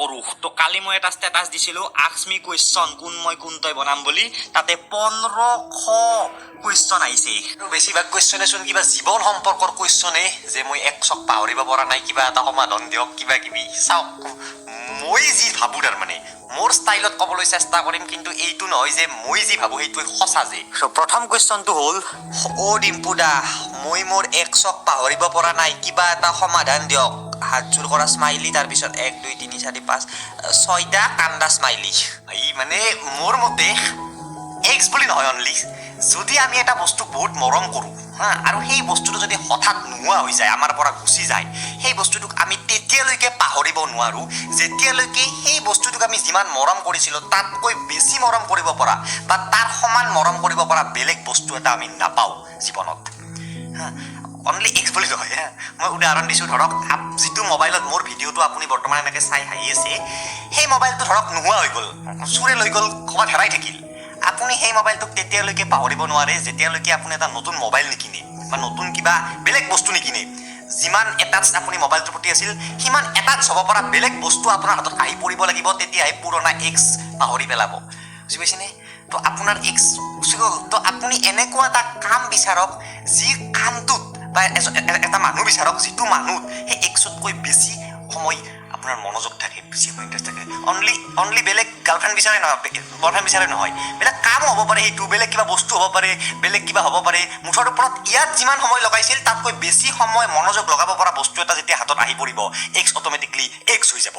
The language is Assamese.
কৰোঁ তো কালি মই এটা ষ্টেটাছ দিছিলোঁ আস্ক মি কুৱেশ্যন কোন মই কোন তই বনাম বুলি তাতে 1500 কুৱেশ্যন আহিছে আৰু বেছিভাগ কুৱেশ্যনেচোন কিবা জীৱন সম্পৰ্কৰ কুৱেশ্যনে যে মই একচক পাহৰিব পৰা নাই কিবা এটা সমাধান দিয়ক কিবা কিবি চাওক মই যি ভাবোঁ তাৰমানে মোৰ ষ্টাইলত ক'বলৈ চেষ্টা কৰিম কিন্তু এইটো নহয় যে মই যি ভাবোঁ সেইটোৱে সঁচা যে প্ৰথম কুৱেশ্যনটো হ'ল অ' ডিম্পু দা মই মোৰ একচক পাহৰিব পৰা নাই কিবা এটা সমাধান দিয়ক হাত জোৰ কৰা স্মাইলি তাৰপিছত 1 2 3 4 5 6টা কান্দা স্মাইলি এই মানে মোৰ মতে এক্স বুলি নহয় অনলি যদি আমি এটা বস্তু বহুত মৰম কৰোঁ হা আৰু সেই বস্তুটো যদি হঠাৎ নোহোৱা হৈ যায় আমাৰ পৰা গুচি যায় সেই বস্তুটোক আমি তেতিয়ালৈকে পাহৰিব নোৱাৰোঁ যেতিয়ালৈকে সেই বস্তুটোক আমি যিমান মৰম কৰিছিলোঁ তাতকৈ বেছি মৰম কৰিব পৰা বা তাৰ সমান মৰম কৰিব পৰা বেলেগ বস্তু এটা আমি নাপাওঁ জীৱনত হা অনলি এক্স বুলি নহয় হা মই উদাহৰণ দিছোঁ ধৰক যিটো মোবাইলত মোৰ ভিডিঅ'টো আপুনি বৰ্তমান এনেকৈ চাই হাঁহি আছে সেই মোবাইলটো ধৰক নোহোৱা হৈ গ'ল চোৰে লৈ গ'ল ক'ৰবাত হেৰাই থাকিল আপুনি সেই মোবাইলটোক তেতিয়ালৈকে পাহৰিব নোৱাৰে যেতিয়ালৈকে আপুনি এটা নতুন মোবাইল নিকিনে বা নতুন কিবা বেলেগ বস্তু নিকিনে যিমান এটাচ আপুনি মোবাইলটোৰ প্ৰতি আছিল সিমান এটাচ হ'ব পৰা বেলেগ বস্তু আপোনাৰ হাতত আহি পৰিব লাগিব তেতিয়াহে পুৰণা এক্স পাহৰি পেলাব বুজি পাইছেনে তো আপোনাৰ এক্স গুচি গ'ল তো আপুনি এনেকুৱা এটা কাম বিচাৰক যি কামটোত বা এটা মানুহ বিচাৰক যিটো মানুহত সেই এক্সতকৈ বেছি সময় আপোনাৰ মনোযোগ থাকে বেছি সময় ইণ্টাৰেষ্ট থাকে অনলি বেলেগ গাৰ্লফ্ৰেণ্ড বিচাৰে নহয় বয়ফ্ৰেণ্ড বিচাৰে নহয় বেলেগ কামো হ'ব পাৰে সেইটো বেলেগ কিবা বস্তু হ'ব পাৰে বেলেগ কিবা হ'ব পাৰে মুঠৰ ওপৰত ইয়াত যিমান সময় লগাইছিল তাতকৈ বেছি সময় মনোযোগ লগাব পৰা বস্তু এটা যেতিয়া হাতত আহি পৰিব এক্স অট'মেটিকলি এক্স হৈ যাব